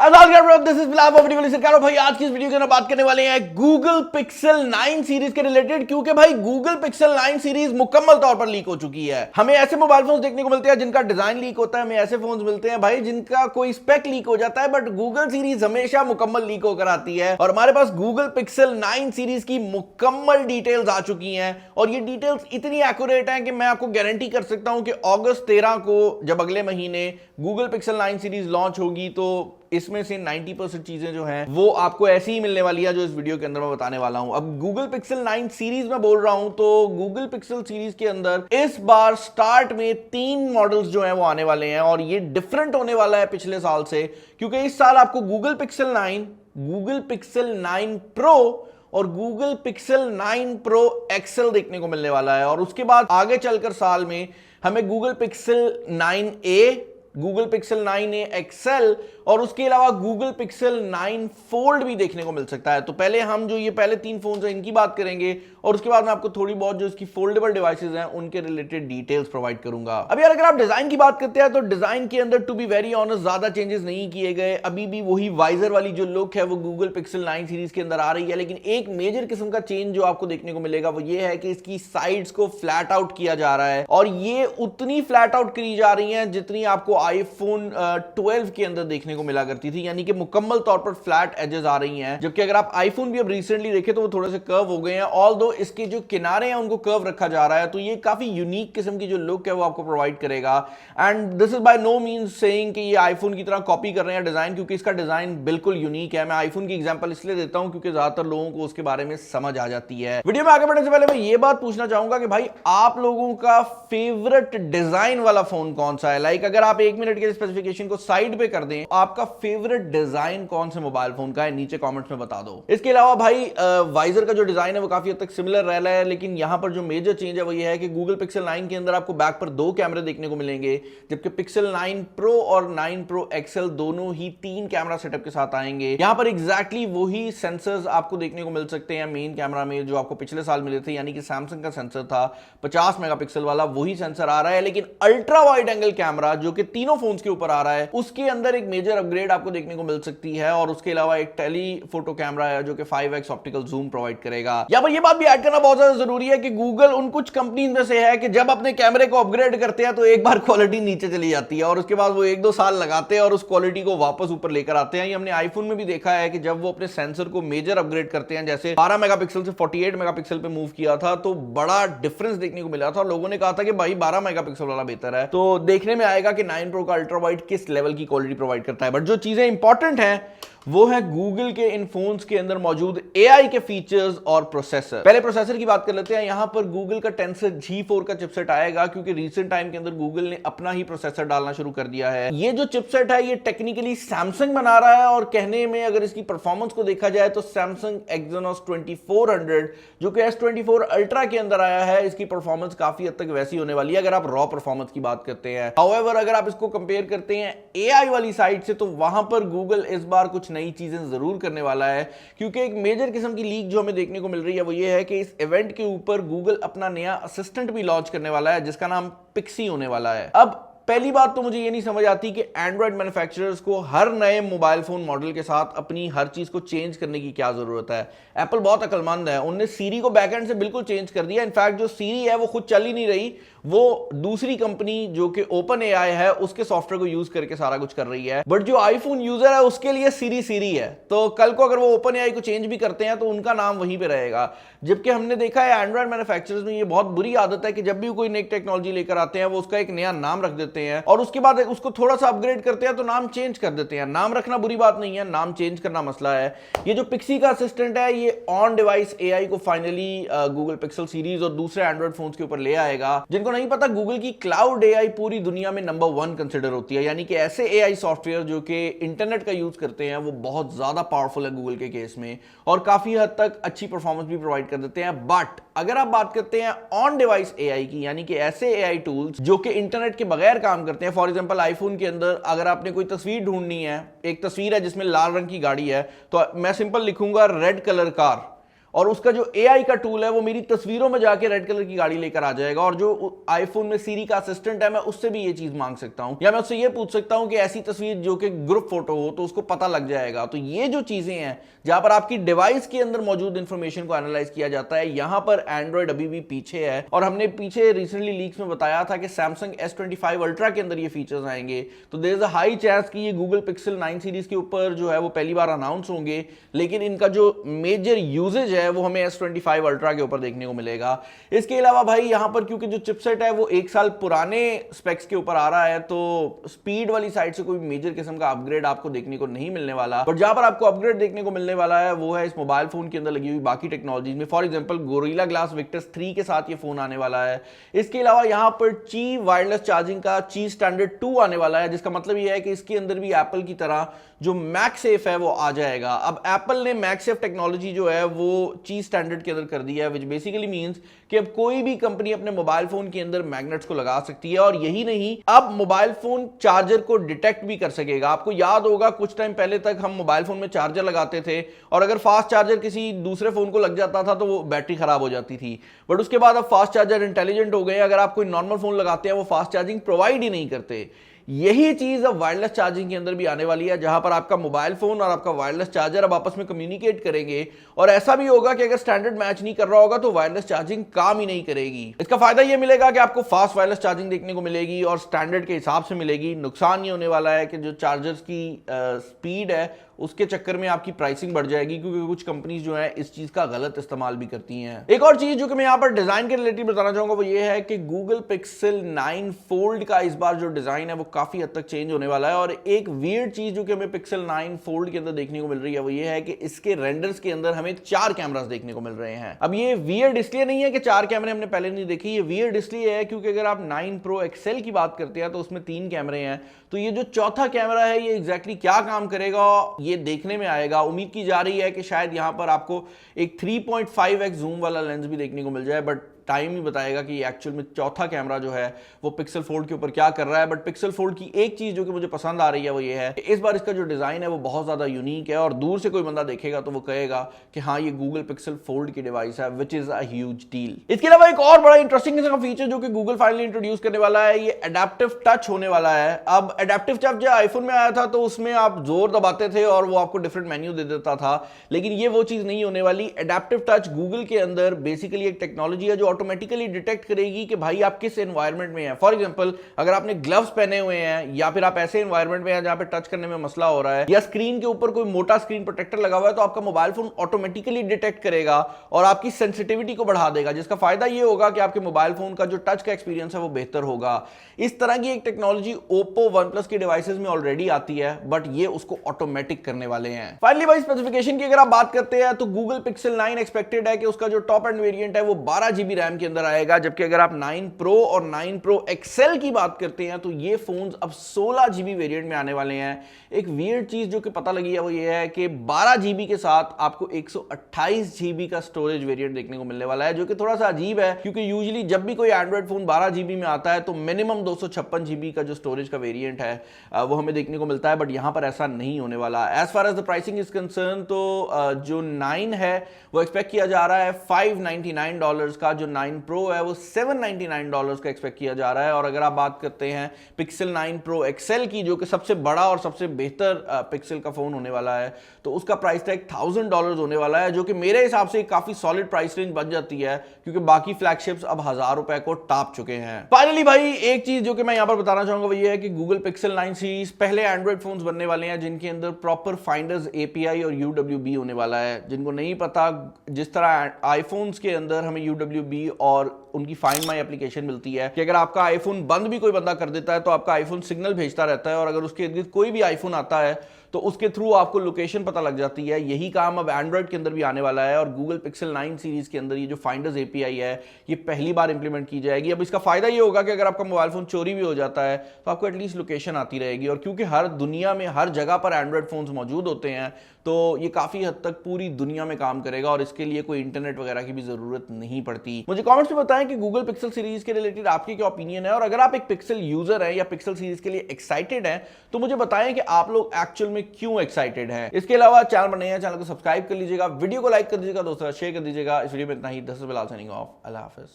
This is Bilal सरकार। भाई आज की इस वीडियो के अंदर बात करने वाले हैं गूगल पिक्सल 9 सीरीज के रिलेटेड, क्योंकि भाई गूगल पिक्सल 9 सीरीज मुकम्मल तौर पर लीक हो चुकी है। हमें ऐसे मोबाइल फोन्स देखने को मिलते हैं जिनका डिजाइन लीक होता है, हमें ऐसे फोन्स मिलते हैं भाई जिनका कोई स्पेक लीक हो जाता है, बट गूगल सीरीज हमेशा मुकम्मल लीक होकर आती है। और हमारे पास गूगल पिक्सल 9 सीरीज की मुकम्मल डिटेल्स आ चुकी हैं और ये डिटेल्स इतनी एक्यूरेट हैं कि मैं आपको गारंटी कर सकता हूं कि अगस्त 13 को जब अगले महीने गूगल पिक्सल 9 सीरीज लॉन्च होगी तो इसमें से 90% चीजें जो हैं वो आपको ऐसी ही मिलने वाली है जो इस वीडियो के अंदर मैं बताने वाला हूं। अब गूगल पिक्सल 9 सीरीज में बोल रहा हूं तो गूगल पिक्सल सीरीज के अंदर इस बार स्टार्ट में 3 मॉडल्स जो हैं वो आने वाले हैं और ये डिफरेंट होने वाला है पिछले साल से, क्योंकि इस साल आपको Google pixel 9, Google pixel 9 pro और गूगल पिक्सल 9 प्रो एक्सेल देखने को मिलने वाला है। और उसके बाद आगे चलकर साल में हमें Google Pixel 9a, Google Pixel 9a XL और उसके अलावा गूगल पिक्सल 9 फोल्ड भी देखने को मिल सकता है। तो पहले हम जो ये पहले 3 फोन्स हैं इनकी बात करेंगे और उसके बाद मैं आपको थोड़ी बहुत जो इसकी फोल्डेबल डिवाइसेस हैं उनके रिलेटेड डिटेल्स प्रोवाइड करूंगा। अब यार अगर आप डिजाइन की बात करते हैं तो डिजाइन के अंदर टू बी वेरी ऑनेस्ट ज्यादा चेंजेस नहीं किए गए। अभी भी वही वाइजर वाली जो लुक है वो गूगल पिक्सल 9 सीरीज के अंदर आ रही है, लेकिन एक मेजर किस्म का चेंज जो आपको देखने को मिलेगा वो ये है कि इसकी साइड्स को फ्लैट आउट किया जा रहा है और ये उतनी फ्लैट आउट करी जा रही है जितनी आपको आईफोन 12 के अंदर देखने को मिला करती थी, यानी कि मुकम्मल तौर पर फ्लैट एजेस आ रही हैं। जबकि अगर आप आईफोन भी अब रिसेंटली देखें तो वो थोड़े से कर्व हो गए हैं, ऑल्दो इसके जो किनारे हैं उनको कर्व रखा जा रहा है। तो ये काफी यूनिक किस्म की जो लुक है वो आपको प्रोवाइड करेगा। And this is by no means saying कि ये आईफोन की तरह कॉपी कर रहे हैं डिजाइन, क्योंकि इसका डिजाइन बिल्कुल यूनिक है। मैं आईफोन की एग्जांपल इसलिए देता हूं क्योंकि ज्यादातर लोगों को उसके बारे में समझ आ जाती है। वीडियो में आगे बढ़ने से पहले मैं ये बात पूछना चाहूंगा कि भाई आप लोगों का फेवरेट डिजाइन वाला फोन कौन सा है? लाइक अगर आप 1 मिनट के स्पेसिफिकेशन को साइड पे कर दें, आपका फेवरेट डिजाइन कौन से मोबाइल फोन का है नीचे कमेंट्स में बता दो। इसके अलावा भाई वाइजर का जो डिजाइन है वो काफी हद तक सिमिलर रह रहा है, लेकिन यहां पर जो मेजर चेंज है वो ये है कि गूगल पिक्सल 9 के अंदर आपको बैक पर 2 कैमरे देखने को मिलेंगे, जबकि पिक्सल 9 प्रो और 9 प्रो एक्सेल दोनों ही 3 कैमरा सेटअप के साथ आएंगे। यहां पर एग्जैक्टली वही सेंसर्स आपको देखने को मिल सकते हैं मेन कैमरा में जो आपको पिछले साल मिले थे, यानी कि सैमसंग का सेंसर था 50 मेगापिक्सल वाला, वही सेंसर आ रहा है। लेकिन अल्ट्रा वाइड एंगल कैमरा जो कि तीनों फोन्स के ऊपर आ रहा है उसके अंदर एक मेजर अपग्रेड आपको देखने को मिल सकती है और उसके अलावा एक टेलीफोटो कैमरा है जो कि 5x ऑप्टिकल जूम प्रोवाइड करेगा। यहां पर यह बात भी ऐड करना बहुत ज्यादा जरूरी है कि गूगल उन कुछ कंपनीज में से है कि जब अपने कैमरे को अपग्रेड करते हैं तो एक बार क्वालिटी नीचे चली जाती है और उसके बाद वो 1-2 साल लगाते हैं और उस क्वालिटी को वापस ऊपर लेकर आते हैं। ये हमने आईफोन में भी देखा है कि जब वो अपने सेंसर को मेजर अपग्रेड करते हैं, जैसे 12 मेगापिक्सल से 48 मेगापिक्सल पे मूव किया था, तो बड़ा डिफरेंस देखने को मिला था और लोगों ने कहा था कि भाई 12 मेगापिक्सल वाला बेहतर है। तो देखने में आएगा कि 9 प्रो का अल्ट्रा वाइड किस लेवल की क्वालिटी प्रोवाइड करता है। बट जो चीजें इंपॉर्टेंट हैं वो है गूगल के इन फोन्स के अंदर मौजूद एआई के फीचर्स और प्रोसेसर। पहले प्रोसेसर की बात कर लेते हैं। यहां पर गूगल का टेंसर G4 का चिपसेट आएगा, क्योंकि रीसेंट टाइम के अंदर गूगल ने अपना ही प्रोसेसर डालना शुरू कर दिया है। ये जो चिपसेट है ये टेक्निकली सैमसंग बना रहा है और कहने में अगर इसकी परफॉर्मेंस को देखा जाए तो सैमसंग Exynos 2400 जो कि S24 अल्ट्रा के अंदर आया है, इसकी परफॉर्मेंस काफी हद तक वैसी होने वाली है अगर आप रॉ परफॉर्मेंस की बात करते हैं। हाउएवर अगर आप इसको कंपेयर करते हैं एआई वाली साइड से तो वहां पर गूगल इस बार कुछ नई चीजें जरूर करने वाला है, क्योंकि एक मेजर किस्म की लीक जो हमें देखने को मिल रही है वो ये है कि इस इवेंट के ऊपर गूगल अपना नया असिस्टेंट भी लॉन्च करने वाला है जिसका नाम पिक्सी होने वाला है। अब पहली बात तो मुझे ये नहीं समझ आती कि एंड्रॉइड मैन्युफैक्चरर्स को हर नए मोबाइल फोन मॉडल के साथ अपनी हर चीज को चेंज करने की क्या जरूरत है। एप्पल बहुत अक्लमंद है, उन्होंने सीरी को बैकएंड से बिल्कुल चेंज कर दिया। इनफैक्ट जो सीरी है वो खुद चल ही नहीं रही, वो दूसरी कंपनी जो कि ओपन एआई है उसके सॉफ्टवेयर को यूज करके सारा कुछ कर रही है। बट जो आईफोन यूजर है उसके लिए सीरी है, तो कल को अगर वो ओपन एआई को चेंज भी करते हैं तो उनका नाम वहीं पे रहेगा। जबकि हमने देखा है एंड्रॉइड मैन्युफैक्चरर्स में ये बहुत बुरी आदत है कि जब भी कोई नई टेक्नोलॉजी लेकर आते हैं वो उसका एक नया नाम रख देते हैं और उसके बाद उसको थोड़ा सा अपग्रेड करते हैं तो नाम चेंज कर देते हैं। नाम रखना बुरी बात नहीं है, नाम चेंज करना मसला है। ये जो पिक्सी का असिस्टेंट है ये ऑन डिवाइस एआई को फाइनली गूगल पिक्सल सीरीज और दूसरे एंड्रॉइड फोन्स के ऊपर ले आएगा। जिनको नहीं पता, गूगल की क्लाउड एआई पूरी दुनिया में नंबर 1 कंसिडर होती है, यानी कि ऐसे एआई सॉफ्टवेयर जो कि इंटरनेट का यूज करते हैं वो बहुत ज्यादा पावरफुल है गूगल के केस में और काफी हद तक अच्छी परफॉर्मेंस भी प्रोवाइड कर देते हैं। बट अगर आप बात करते हैं ऑन डिवाइस एआई की, यानी कि ऐसे एआई टूल्स जो कि इंटरनेट के बगैर काम करते हैं, फॉर एग्जांपल आईफोन के अंदर अगर आपने कोई तस्वीर ढूंढनी है, एक तस्वीर है जिसमें लाल रंग की गाड़ी है, तो मैं सिंपल लिखूंगा रेड कलर कार और उसका जो AI का टूल है वो मेरी तस्वीरों में जाके रेड कलर की गाड़ी लेकर आ जाएगा, और जो आईफोन में सीरी का असिस्टेंट है मैं उससे भी ये चीज मांग सकता हूं, या मैं उससे ये पूछ सकता हूं कि ऐसी तस्वीर जो कि ग्रुप फोटो हो, तो उसको पता लग जाएगा। तो ये जो चीजें हैं जहां पर आपकी डिवाइस के अंदर मौजूद इंफॉर्मेशन को एनालाइज किया जाता है, यहां पर एंड्रॉइड अभी भी पीछे है। और हमने पीछे रिसेंटली लीक्स में बताया था कि सैमसंग S25 अल्ट्रा के अंदर ये फीचर्स आएंगे, तो there is a high chance कि ये गूगल पिक्सल 9 सीरीज के ऊपर जो है वो पहली बार अनाउंस होंगे, लेकिन इनका जो मेजर यूजेज है वो हमें S25 अल्ट्रा के ऊपर देखने को मिलेगा। इसके अलावा भाई यहां पर क्योंकि जो चिपसेट है वो 1 साल पुराने स्पेक्स के ऊपर आ रहा है, तो स्पीड वाली साइड से कोई मेजर किस्म का अपग्रेड आपको देखने को नहीं मिलने वाला। बट जहां पर आपको अपग्रेड देखने को मिलने वाला है वो है इस मोबाइल फोन के अंदर लगी हुई बाकी टेक्नोलॉजीज में। For example gorilla glass Victus 3 के साथ ये फोन आने वाला है। इसके अलावा यहां पर ची वायरलेस चार्जिंग का ची स्टैंडर्ड 2 आने वाला है, जिसका मतलब ये है कि इसके अंदर भी एप्पल की तरह जो मैगसेफ है वो आ जाएगा। अब एप्पल ने मैगसेफ टेक्नोलॉजी जो है वो ची स्टैंडर्ड के अंदर कर दी है, विच बेसिकली मींस कि अब कोई भी कंपनी अपने मोबाइल फोन के अंदर मैग्नेट्स को लगा सकती है। और यही नहीं, अब मोबाइल फोन चार्जर को डिटेक्ट भी कर सकेगा। आपको याद होगा कुछ टाइम पहले तक हम मोबाइल फोन में चार्जर लगाते थे और अगर फास्ट चार्जर किसी दूसरे फोन को लग जाता था तो वो बैटरी खराब हो जाती थी। बट उसके बाद अब फास्ट चार्जर इंटेलिजेंट हो गए, अगर आप कोई नॉर्मल फोन लगाते हैं वो फास्ट चार्जिंग प्रोवाइड ही नहीं करते। यही चीज अब वायरलेस चार्जिंग के अंदर भी आने वाली है, जहां पर आपका मोबाइल फोन और आपका वायरलेस चार्जर अब आपस में कम्युनिकेट करेंगे। और ऐसा भी होगा कि अगर स्टैंडर्ड मैच नहीं कर रहा होगा तो वायरलेस चार्जिंग काम ही नहीं करेगी। इसका फायदा यह मिलेगा कि आपको फास्ट वायरलेस चार्जिंग देखने को मिलेगी और स्टैंडर्ड के हिसाब से मिलेगी। नुकसान ये होने वाला है कि जो चार्जर्स की स्पीड है उसके चक्कर में आपकी प्राइसिंग बढ़ जाएगी, क्योंकि कुछ कंपनीज जो है इस चीज का गलत इस्तेमाल भी करती हैं। एक और चीज जो कि मैं यहां पर डिजाइन के रिलेटेड बताना चाहूंगा वो ये है कि गूगल पिक्सल 9 फोल्ड का इस बार जो डिजाइन है वो काफी हद तक चेंज होने वाला है। और एक वियर्ड चीज जो कि हमें पिक्सल 9 फोल्ड के अंदर देखने को मिल रही है वो ये है कि इसके रेंडर्स के अंदर हमें 4 कैमरास देखने को मिल रहे हैं। अब ये वियर्ड इसलिए नहीं है कि 4 कैमरे हमने पहले नहीं देखे, ये वियर्ड इसलिए है क्योंकि अगर आप 9 प्रो एक्सेल की बात करते हैं तो उसमें 3 कैमरे हैं, तो ये जो चौथा कैमरा है ये एग्जैक्टली क्या काम करेगा ये देखने में आएगा। उम्मीद की जा रही है कि शायद यहां पर आपको एक 3.5x जूम वाला लेंस भी देखने को मिल जाए, बट टाइम ही बताएगा कि एक्चुअल में चौथा कैमरा जो है वो पिक्सल फोल्ड के ऊपर क्या कर रहा है। बट पिक्सल फोल्ड की एक चीज जो कि मुझे पसंद आ रही है वो ये है कि इस बार इसका जो डिजाइन है वो बहुत ज्यादा यूनिक है और दूर से कोई बंदा देखेगा तो वो कहेगा कि हाँ ये गूगल पिक्सल फोल्ड की डिवाइस है, which is a huge deal. इसके अलावा एक और बड़ा इंटरेस्टिंग का फीचर जो कि गूगल फाइनली इंट्रोड्यूस करने वाला है, ये एडेप्टिव टच होने वाला है। अब एडेप्टिव टच जब आईफोन में आया था तो उसमें आप जोर दबाते थे और वो आपको डिफरेंट मेन्यू दे देता था, लेकिन ये वो चीज नहीं होने वाली। एडेप्टिव टच गूगल के अंदर बेसिकली एक टेक्नोलॉजी है जो ऑटोमेटिकली डिटेक्ट करेगी कि भाई आप किस एनवायरनमेंट में हैं। फॉर एग्जांपल अगर आपने ग्लव्स पहने हुए हैं या फिर आप ऐसे एनवायरनमेंट में हैं जहां पे टच करने में मसला हो रहा है या स्क्रीन के ऊपर कोई मोटा स्क्रीन प्रोटेक्टर लगा हुआ है, तो आपका मोबाइल फोन ऑटोमेटिकली डिटेक्ट करेगा और आपकी सेंसिटिविटी को बढ़ा देगा, जिसका फायदा ये होगा कि आपके मोबाइल फोन का जो टच का एक्सपीरियंस है वो बेहतर होगा। इस तरह की एक टेक्नोलॉजी ओप्पो OnePlus की डिवाइसेस में ऑलरेडी आती है, बट ये उसको ऑटोमेटिक करने वाले हैं। फाइनली भाई स्पेसिफिकेशन की अगर आप बात करते हैं तो गूगल पिक्सल 9 एक्सपेक्टेड है कि उसका जो टॉप एंड वेरिएंट है वो 12 GB रैम के अंदर आएगा, जबकि अगर आप 9 प्रो और 9 प्रो एक्सेल की बात करते हैं तो ये फोन्स अब 16 GB वेरिएंट में आने वाले हैं। एक वियर्ड चीज जो कि पता लगी है वो ये है कि 12 GB के साथ आपको 128 GB का स्टोरेज वेरिएंट देखने को मिलने वाला है, जो कि थोड़ा सा अजीब है क्योंकि यूजुअली जब भी कोई एंड्रॉइड फोन 12 GB में आता है तो मिनिमम 256 GB का जो स्टोरेज का वेरिएंट है वो हमें देखने को मिलता है, बट यहां पर ऐसा नहीं होने वाला। As far as the pricing is concern तो जो 9 है वो एक्सपेक्ट किया जा रहा है $599 का, जो 9 प्रो है वो $799 का एक्सपेक्ट किया जा रहा है। और अगर आप बात करते हैं पिक्सल 9 प्रो एक्सेल की, जो कि सबसे बड़ा और सबसे बेहतर पिक्सल का फोन होने वाला है, तो उसका प्राइस टैग $1000 होने वाला है, जो कि मेरे हिसाब से काफी सॉलिड प्राइस रेंज बन जाती है क्योंकि बाकी फ्लैगशिप्स अब $1000 को टॉप चुके हैं। फाइनली भाई एक चीज जो कि मैं यहां पर बताना चाहूंगा वो ये है कि गूगल पिक्सल 9 सीरीज पहले एंड्रॉइड फोन्स बनने वाले हैं जिनके अंदर प्रॉपर फाइंडर्स API और UWB होने वाला है। जिनको नहीं पता, जिस तरह आईफोन्स के अंदर हमें UWB और उनकी फाइंड माई एप्लीकेशन मिलती है कि अगर आपका आईफोन बंद भी कोई बंदा कर देता है तो आपका आईफोन सिग्नल भेजता रहता है और अगर उसके इर्द गिर्द कोई भी आईफोन आता है तो उसके थ्रू आपको लोकेशन पता लग जाती है। यही काम अब एंड्रॉइड के अंदर भी आने वाला है और गूगल पिक्सल 9 सीरीज के अंदर ये जो फाइंडर्स API है ये पहली बार इंप्लीमेंट की जाएगी। अब इसका फायदा ये होगा कि अगर आपका मोबाइल फोन चोरी भी हो जाता है तो आपको एटलीस्ट लोकेशन आती रहेगी, और क्योंकि हर दुनिया में हर जगह पर एंड्रॉइड फोन्स मौजूद होते हैं तो ये काफी हद तक पूरी दुनिया में काम करेगा और इसके लिए कोई इंटरनेट वगैरह की भी जरूरत नहीं पड़ती। मुझे कमेंट्स में बताएं कि गूगल पिक्सल सीरीज के रिलेटेड आपकी क्या ओपिनियन है, और अगर आप एक पिक्सल यूजर हैं या पिक्सल सीरीज के लिए एक्साइटेड हैं तो मुझे बताएं कि आप लोग एक्चुअल में क्यों एक्साइटेड हैं। इसके अलावा चैनल पर नए हैं, चैनल को सब्सक्राइब कर लीजिएगा, वीडियो को लाइक कर दीजिएगा, दोस्तों शेयर कर दीजिएगा। इस वीडियो में इतना ही। 10 साइनिंग ऑफ। अल्लाह हाफिज।